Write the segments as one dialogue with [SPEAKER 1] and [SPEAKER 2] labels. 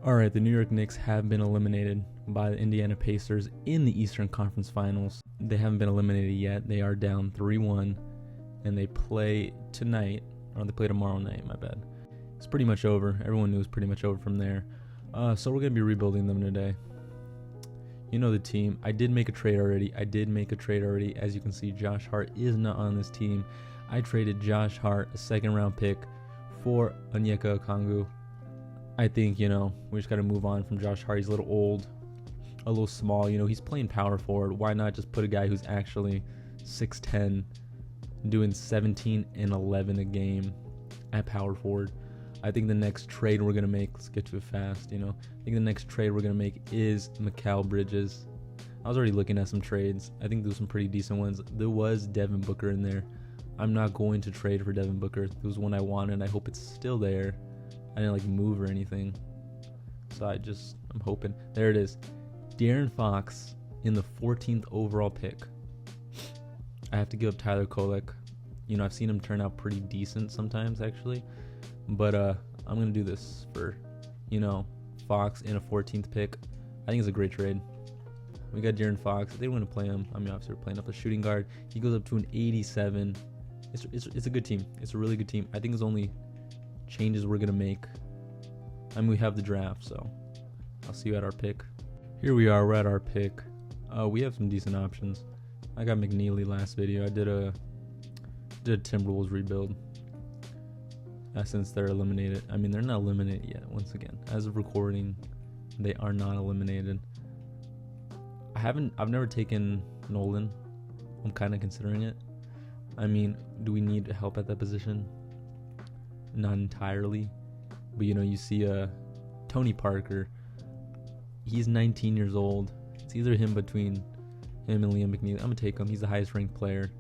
[SPEAKER 1] Alright, the New York Knicks have been eliminated by the Indiana Pacers in the Eastern Conference Finals. They haven't been eliminated yet. They are down 3-1, and they play tonight, or they play tomorrow night, my bad. It's pretty much over. Everyone knew it was pretty much over from there. So we're going to be rebuilding them today. You know the team. I did make a trade already. As you can see, Josh Hart is not on this team. I traded Josh Hart, a second-round pick, for Onyeka Okongwu. I think, we just got to move on from Josh Hart. He's a little old, a little small. He's playing power forward. Why not just put a guy who's actually 6'10", doing 17 and 11 a game at power forward? I think the next trade we're going to make, let's get to it fast, I think the next trade we're going to make is Mikal Bridges. I was already looking at some trades. I think there was some pretty decent ones. There was Devin Booker in there. I'm not going to trade for Devin Booker. It was one I wanted. I hope it's still there. I didn't move or anything. So I'm hoping. There it is. De'Aaron Fox in the 14th overall pick. I have to give up Tyler Kolek. I've seen him turn out pretty decent sometimes, actually. But I'm going to do this for, Fox in a 14th pick. I think it's a great trade. We got De'Aaron Fox. They want to play him. Obviously, we're playing up the shooting guard. He goes up to an 87. It's a good team. It's a really good team. I think it's only changes we're going to make. We have the draft, so I'll see you at our pick. Here we are. We're at our pick. We have some decent options. I got McNeely last video. I did a Timberwolves rebuild. Since they're eliminated. They're not eliminated yet, once again. As of recording, they are not eliminated. I've never taken Nolan. I'm kind of considering it. Do we need help at that position? Not entirely. But, you see Tony Parker. He's 19 years old. It's either between him and Liam McNeely. I'm going to take him. He's the highest ranked player.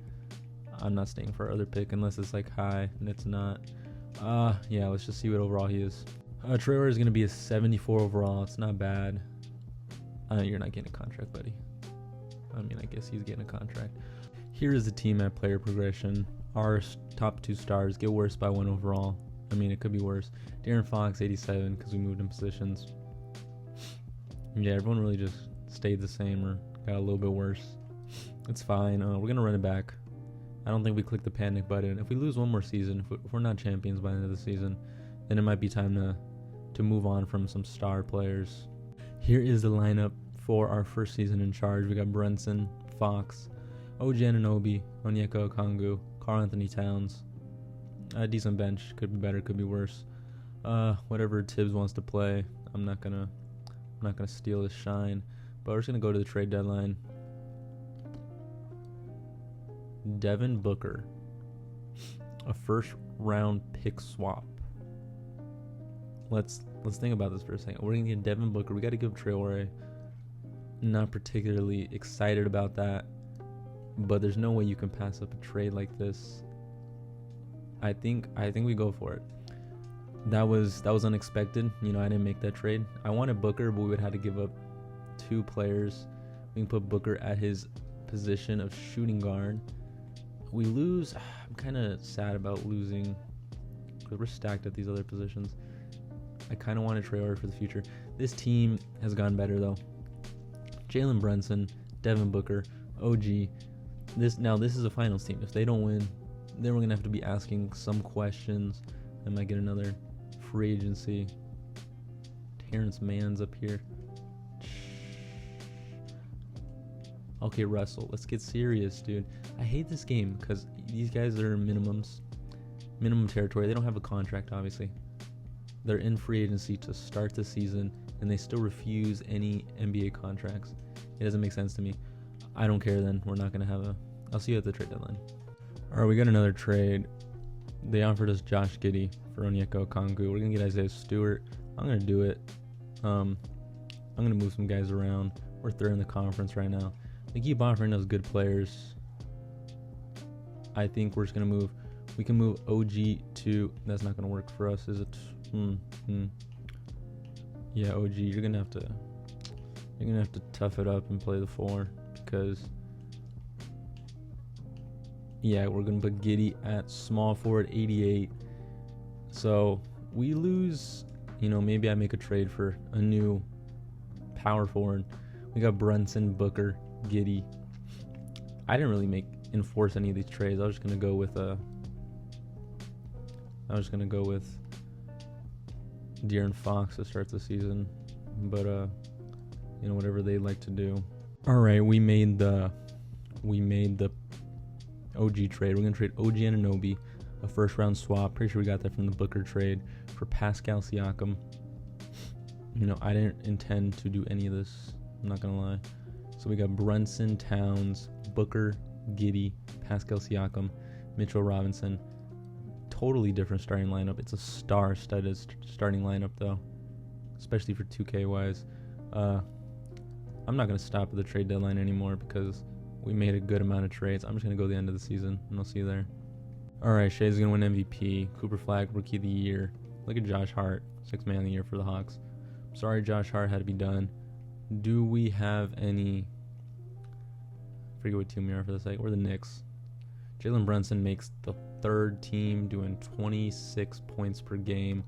[SPEAKER 1] I'm not staying for our other pick unless it's high, and it's not. Yeah, let's just see what overall he is. Traore is going to be a 74 overall. It's not bad. You're not getting a contract, buddy. I guess he's getting a contract. Here is the team at player progression. Our top two stars get worse by 1 overall. It could be worse. De'Aaron Fox, 87, because we moved in positions. Yeah, everyone really just stayed the same or got a little bit worse. It's fine. We're going to run it back. I don't think we click the panic button. If we lose one more season, if we're not champions by the end of the season, then it might be time to move on from some star players. Here is the lineup for our first season in charge. We got Brunson, Fox, OG Anunoby, Onyeka Okongwu, Karl Anthony Towns. A decent bench. Could be better, could be worse. Whatever Tibbs wants to play. I'm not gonna steal his shine. But we're just gonna go to the trade deadline. Devin Booker, a first round pick swap. Let's think about this for a second. We're gonna get Devin Booker. We got to give Traore. Not particularly excited about that, but there's no way you can pass up a trade like this. I think we go for it. That was unexpected. I didn't make that trade. I wanted Booker, but we would have to give up 2 players. We can put Booker at his position of shooting guard. We lose. I'm kind of sad about losing because we're stacked at these other positions. I kind of want a Traore for the future. This team has gotten better though. Jalen Brunson, Devin Booker, OG. This is a finals team. If they don't win, then we're gonna have to be asking some questions. I might get another free agency. Terrence Mann's up here. Okay, Russell, let's get serious, dude. I hate this game because these guys are minimum territory. They don't have a contract, obviously. They're in free agency to start the season, and they still refuse any NBA contracts. It doesn't make sense to me. I don't care then. We're not going to have I'll see you at the trade deadline. All right, we got another trade. They offered us Josh Giddey for Onyeka Okongwu. We're going to get Isaiah Stewart. I'm going to do it. I'm going to move some guys around. We're third in the conference right now. They keep offering us good players. I think we're just going to move. We can move OG to... That's not going to work for us, is it? Yeah, OG, you're going to have to tough it up and play the 4 because... Yeah, we're going to put Giddey at small forward, 88. So we lose maybe I make a trade for a new power forward. We got Brunson, Booker, Giddey. I didn't really enforce any of these trades. I was just gonna go with De'Aaron Fox to start the season, but whatever they like to do. All right, we made the OG trade. We're gonna trade OG Anunoby, a first round swap. Pretty sure we got that from the Booker trade for Pascal Siakam. I didn't intend to do any of this. I'm not gonna lie. So we got Brunson, Towns, Booker, Giddey, Pascal Siakam, Mitchell Robinson. Totally different starting lineup. It's a star-studded starting lineup, though, especially for 2K wise. I'm not gonna stop at the trade deadline anymore because we made a good amount of trades. I'm just gonna go to the end of the season, and I'll see you there. All right, Shai's gonna win MVP. Cooper Flag, Rookie of the Year. Look at Josh Hart, 6th Man of the Year for the Hawks. Sorry, Josh Hart had to be done. Do we have any? I forget what team we are for the sake. We're the Knicks. Jalen Brunson makes the 3rd team, doing 26 points per game.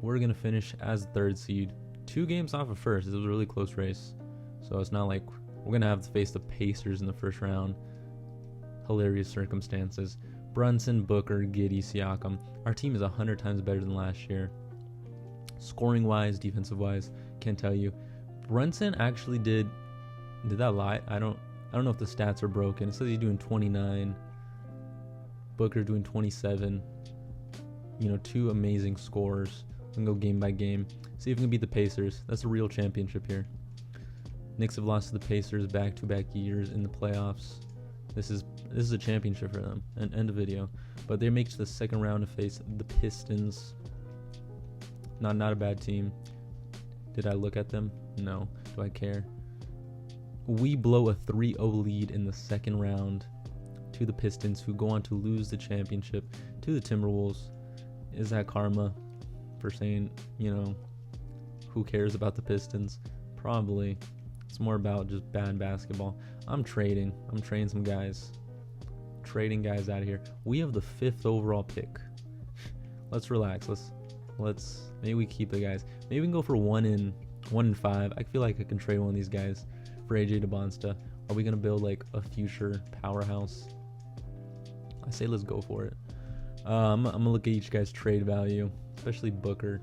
[SPEAKER 1] We're gonna finish as 3rd seed, 2 games off of 1st. It was a really close race, so it's not like we're gonna have to face the Pacers in the 1st round. Hilarious circumstances. Brunson, Booker, Giddey, Siakam. Our team is 100 times better than last year. Scoring wise, defensive wise, can't tell you. Brunson actually did that lie? I don't know if the stats are broken. It says he's doing 29. Booker doing 27. 2 amazing scores. We can go game by game. See if we can beat the Pacers. That's a real championship here. Knicks have lost to the Pacers back-to-back years in the playoffs. This is a championship for them. And end of video. But they make it to the 2nd round to face the Pistons. Not a bad team. Did I look at them? No. Do I care? We blow a 3-0 lead in the 2nd round to the Pistons, who go on to lose the championship to the Timberwolves. Is that karma for saying, who cares about the Pistons? Probably. It's more about just bad basketball. I'm trading some guys. Trading guys out of here. We have the 5th overall pick. Let's relax. Let's maybe we keep the guys. Maybe we can go for 1 and 5. I feel like I can trade one of these guys for AJ DeBonsta. Are we gonna build like a future powerhouse? I say let's go for it. I'm gonna look at each guy's trade value, especially Booker.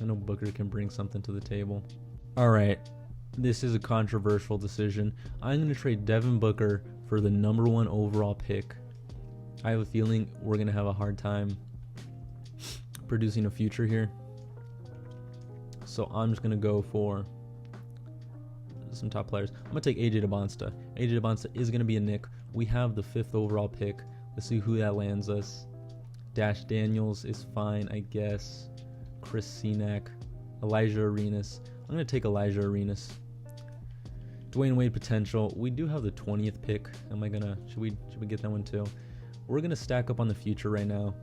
[SPEAKER 1] I know Booker can bring something to the table. All right, this is a controversial decision. I'm gonna trade Devin Booker for the number 1 overall pick. I have a feeling we're gonna have a hard time producing a future here. So I'm just gonna go for some top players. I'm gonna take AJ DeBonsta. AJ DeBonsta is gonna be a Knick. We have the 5th overall pick. Let's see who that lands us. Dash Daniels is fine, I guess. Chris Senac, Elijah Arenas. I'm gonna take Elijah Arenas. Dwayne Wade potential. We do have the 20th pick. Should we get that one too? We're gonna stack up on the future right now.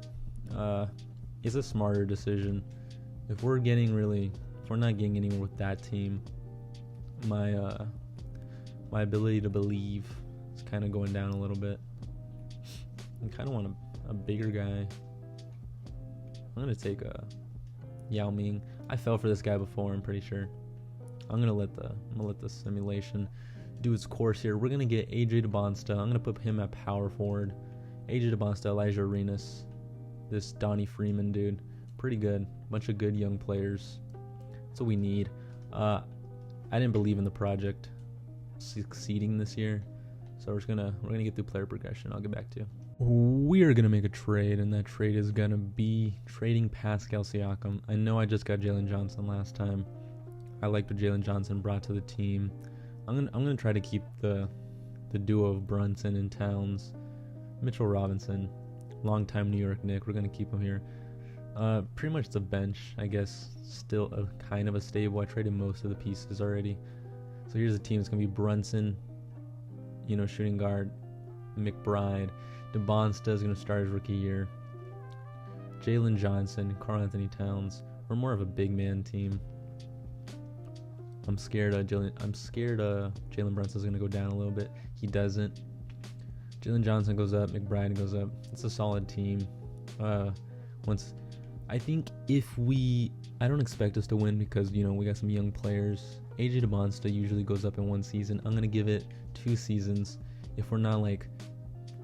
[SPEAKER 1] It's a smarter decision. If we're not getting anywhere with that team, my ability to believe is kind of going down a little bit. I kind of want a bigger guy. I'm gonna take Yao Ming. I fell for this guy before, I'm pretty sure. I'm gonna let the simulation do its course here. We're gonna get AJ DeBonsta. I'm gonna put him at power forward. AJ DeBonsta, Elijah Arenas, this Donnie Freeman dude, pretty good. Bunch of good young players. That's what we need. I didn't believe in the project succeeding this year, so we're gonna get through player progression. I'll get back to you. We are gonna make a trade, and that trade is gonna be trading Pascal Siakam. I know I just got Jalen Johnson last time. I liked what Jalen Johnson brought to the team. I'm gonna try to keep the duo of Brunson and Towns. Mitchell Robinson, longtime New York Knick. We're gonna keep him here. Pretty much the bench, I guess, still a kind of a stable. I traded most of the pieces already. So here's the team. It's gonna be Brunson, shooting guard, McBride. DeBonsta is gonna start his rookie year. Jalen Johnson, Karl Anthony Towns. We're more of a big man team. I'm scared Jalen Brunson's gonna go down a little bit. He doesn't. Jalen Johnson goes up, McBride goes up. It's a solid team. I think if we I don't expect us to win because, we got some young players. AJ DeBonsta usually goes up in one season. I'm going to give it 2 seasons. If we're not like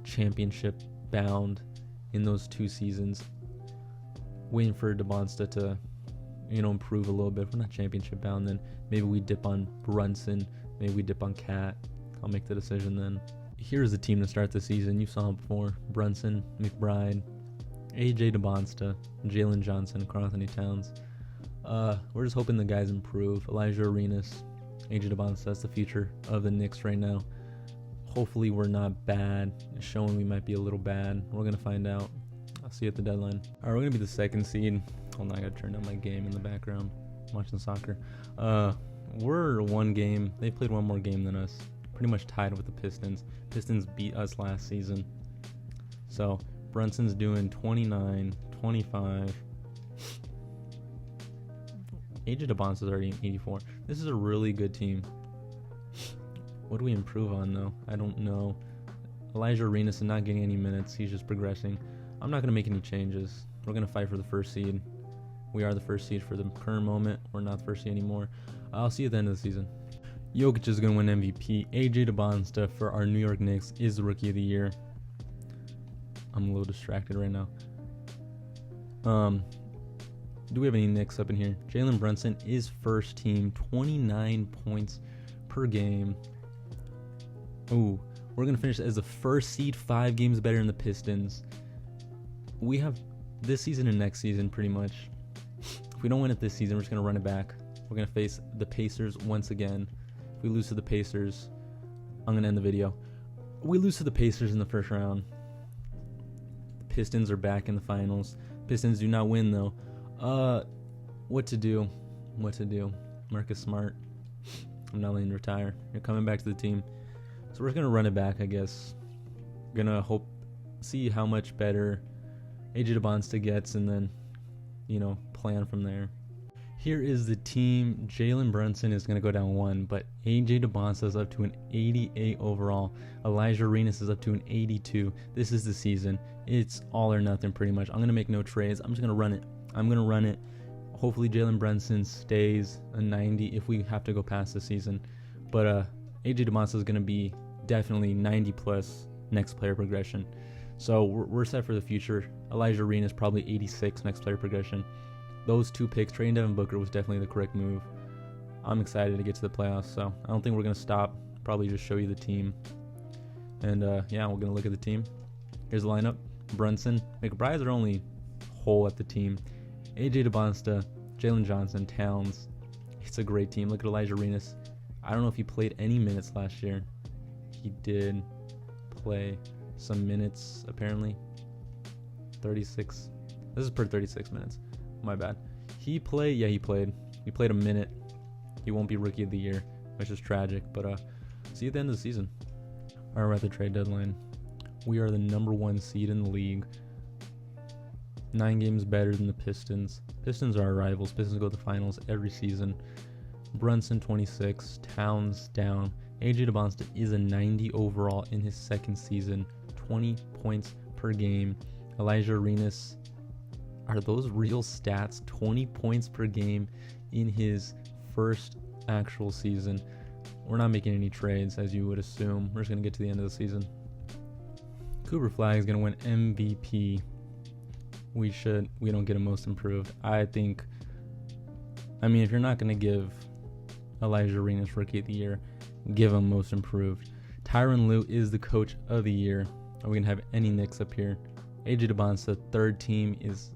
[SPEAKER 1] championship bound in those 2 seasons, waiting for DeBonsta to, improve a little bit. If we're not championship bound, then maybe we dip on Brunson. Maybe we dip on Cat. I'll make the decision then. Here's the team to start the season. You saw him before. Brunson, McBride, AJ DeBonsta, Jalen Johnson, Karl-Anthony Towns. We're just hoping the guys improve. Elijah Arenas, AJ DeBonsta, that's the future of the Knicks right now. Hopefully we're not bad. It's showing we might be a little bad. We're going to find out. I'll see you at the deadline. All right, we're going to be the 2nd seed. Hold on, I got to turn down my game in the background. I'm watching soccer. We're 1 game. They played 1 more game than us. Pretty much tied with the Pistons. Pistons beat us last season. So Brunson's doing 29, 25. AJ DeBonsta's already 84. This is a really good team. What do we improve on, though? I don't know. Elijah Arenas is not getting any minutes. He's just progressing. I'm not going to make any changes. We're going to fight for the 1st seed. We are the 1st seed for the current moment. We're not the 1st seed anymore. I'll see you at the end of the season. Jokic is going to win MVP. AJ DeBonsta for our New York Knicks is the Rookie of the Year. I'm a little distracted right now. Do we have any Knicks up in here? Jalen Brunson is 1st team, 29 points per game. Ooh, we're going to finish as the 1st seed, 5 games better than the Pistons. We have this season and next season pretty much. If we don't win it this season, we're just going to run it back. We're going to face the Pacers once again. If we lose to the Pacers, I'm going to end the video. We lose to the Pacers in the 1st round. The Pistons are back in the finals. Pistons do not win, though. What to do? Marcus Smart. I'm not letting him retire. You're coming back to the team. So we're just going to run it back, I guess. Going to see how much better AJ DeBonsta gets and then, plan from there. Here is the team. Jalen Brunson is going to go down 1, but AJ DeBonsta is up to an 88 overall. Elijah Arenas is up to an 82. This is the season. It's all or nothing pretty much. I'm going to make no trades. I'm just going to run it. Hopefully Jalen Brunson stays a 90 if we have to go past the season. But AJ DeBonsta is going to be definitely 90 plus next player progression. So we're set for the future. Elijah Arenas probably 86 next player progression. Those 2 picks, trading Devin Booker was definitely the correct move. I'm excited to get to the playoffs, so I don't think we're going to stop. Probably just show you the team. And we're going to look at the team. Here's the lineup. Brunson. McBride's our only hole at the team. AJ DeBonsta, Jalen Johnson, Towns. It's a great team. Look at Elijah Arenas. I don't know if he played any minutes last year. He did play some minutes, apparently. 36. This is per 36 minutes. My bad. He played. He played a minute. He won't be Rookie of the Year, which is tragic. But see you at the end of the season. All right, we're at the trade deadline. We are the number 1 seed in the league. 9 games better than the Pistons. Pistons are our rivals. Pistons go to the finals every season. Brunson 26. Towns down. AJ DeBonsta is a 90 overall in his 2nd season. 20 points per game. Elijah Arenas. Are those real stats? 20 points per game in his 1st actual season. We're not making any trades, as you would assume. We're just going to get to the end of the season. Cooper Flag is going to win MVP. We don't get a most improved. If you're not going to give Elijah Arenas Rookie of the Year, give him most improved. Tyronn Lue is the Coach of the Year. Are we going to have any Knicks up here? AJ DeBonsta, 3rd team, is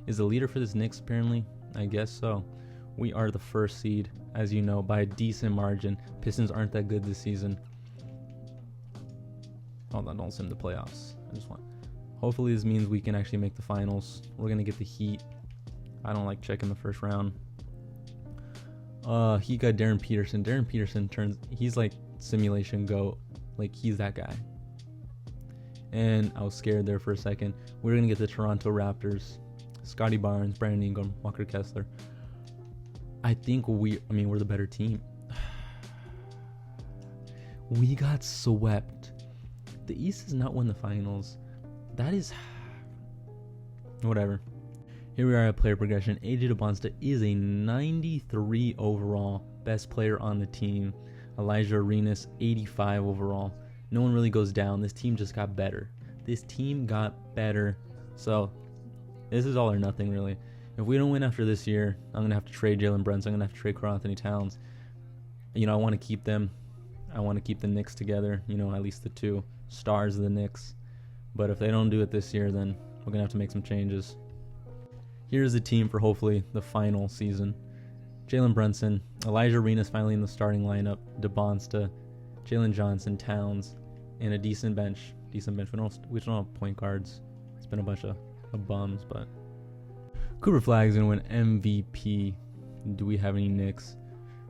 [SPEAKER 1] the leader for this Knicks, apparently. I guess so. We are the 1st seed, as you know, by a decent margin. Pistons aren't that good this season. Hold on, don't send the playoffs. Hopefully this means we can actually make the finals. We're going to get the Heat. I don't like checking the 1st round. He got Darren Peterson. Darren Peterson he's like simulation GOAT. Like, he's that guy. And I was scared there for a second. We're going to get the Toronto Raptors. Scotty Barnes, Brandon Ingram, Walker Kessler. I think we're the better team. We got swept. The East has not won the finals. That is... whatever. Here we are at player progression. AJ DeBonsta is a 93 overall, best player on the team. Elijah Arenas, 85 overall. No one really goes down. This team just got better. This team got better. So this is all or nothing, really. If we don't win after this year, I'm going to have to trade Jalen Brunson. I'm going to have to trade Karl-Anthony Towns. You know, I want to keep them. I want to keep the Knicks together, you know, at least the two stars of the Knicks. But if they don't do it this year, then we're going to have to make some changes. Here's the team for hopefully the final season. Jalen Brunson, Elijah Arenas finally in the starting lineup, DeBonsta, Jalen Johnson, Towns, and a decent bench. We don't have point guards. It's been a bunch of bums, but Cooper Flag's going to win MVP. Do we have any Knicks?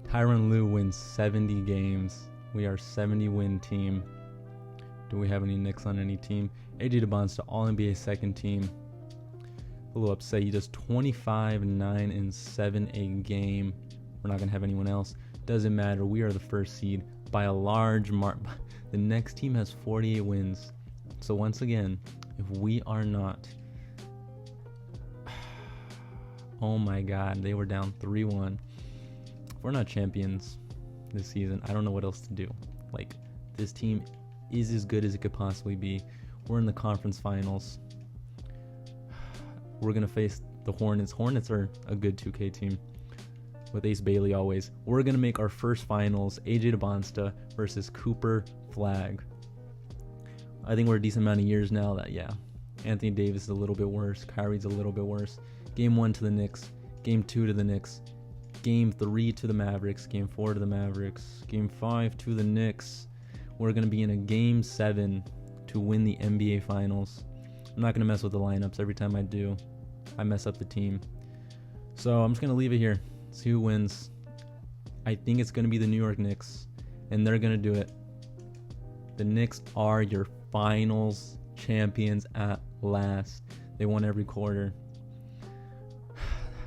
[SPEAKER 1] Tyronn Lue wins 70 games. We are a 70-win team. Do we have any Knicks on any team? AJ DeBonsta, All-NBA second team. A little upset. He does 25, 9, and 7 a game. We're not going to have anyone else. Doesn't matter. We are the first seed by a large margin. The next team has 48 wins. So once again, if we are not... Oh my God. They were down 3-1. If we're not champions this season, I don't know what else to do. Like, this team is as good as it could possibly be. We're in the conference finals. We're going to face the Hornets. Hornets are a good 2K team with Ace Bailey always. We're going to make our first finals, AJ DeBonsta versus Cooper Flag. I think we're a decent amount of years now that, yeah, Anthony Davis is a little bit worse. Kyrie's a little bit worse. Game 1 to the Knicks. Game 2 to the Knicks. Game 3 to the Mavericks. Game 4 to the Mavericks. Game 5 to the Knicks. We're going to be in a Game 7 to win the NBA Finals. I'm not going to mess with the lineups. Every time I do, I mess up the team. So I'm just going to leave it here. See who wins. I think it's going to be the New York Knicks, and they're going to do it. The Knicks are your finals champions at last. They won every quarter.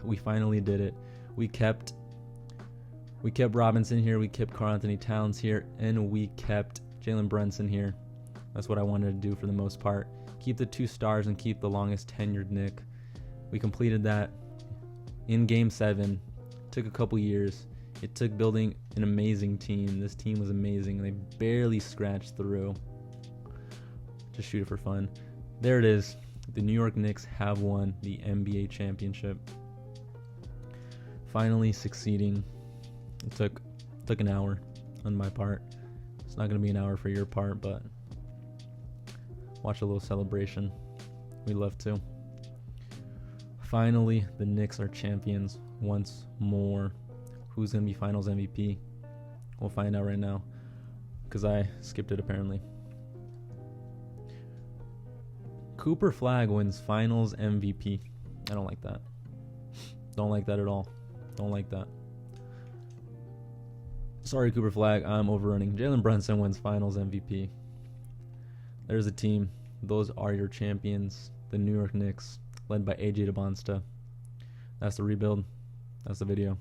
[SPEAKER 1] We finally did it. We kept Robinson here. We kept Karl-Anthony Towns here, and we kept Jalen Brunson here. That's what I wanted to do for the most part. Keep the 2 stars and keep the longest tenured Knick. We completed that in Game 7. Took a couple years. It took building an amazing team. This team was amazing. They barely scratched through. Just shoot it for fun. There it is. The New York Knicks have won the NBA championship. Finally succeeding. It took an hour on my part. It's not going to be an hour for your part, but watch a little celebration. We love to. Finally, the Knicks are champions once more. Who's going to be Finals MVP? We'll find out right now, because I skipped it apparently. Cooper Flag wins Finals MVP. I don't like that. Don't like that at all. Don't like that. Sorry, Cooper Flag. I'm overrunning. Jalen Brunson wins Finals MVP. There's a team. Those are your champions. The New York Knicks, led by AJ DeBonsta. That's the rebuild. That's the video.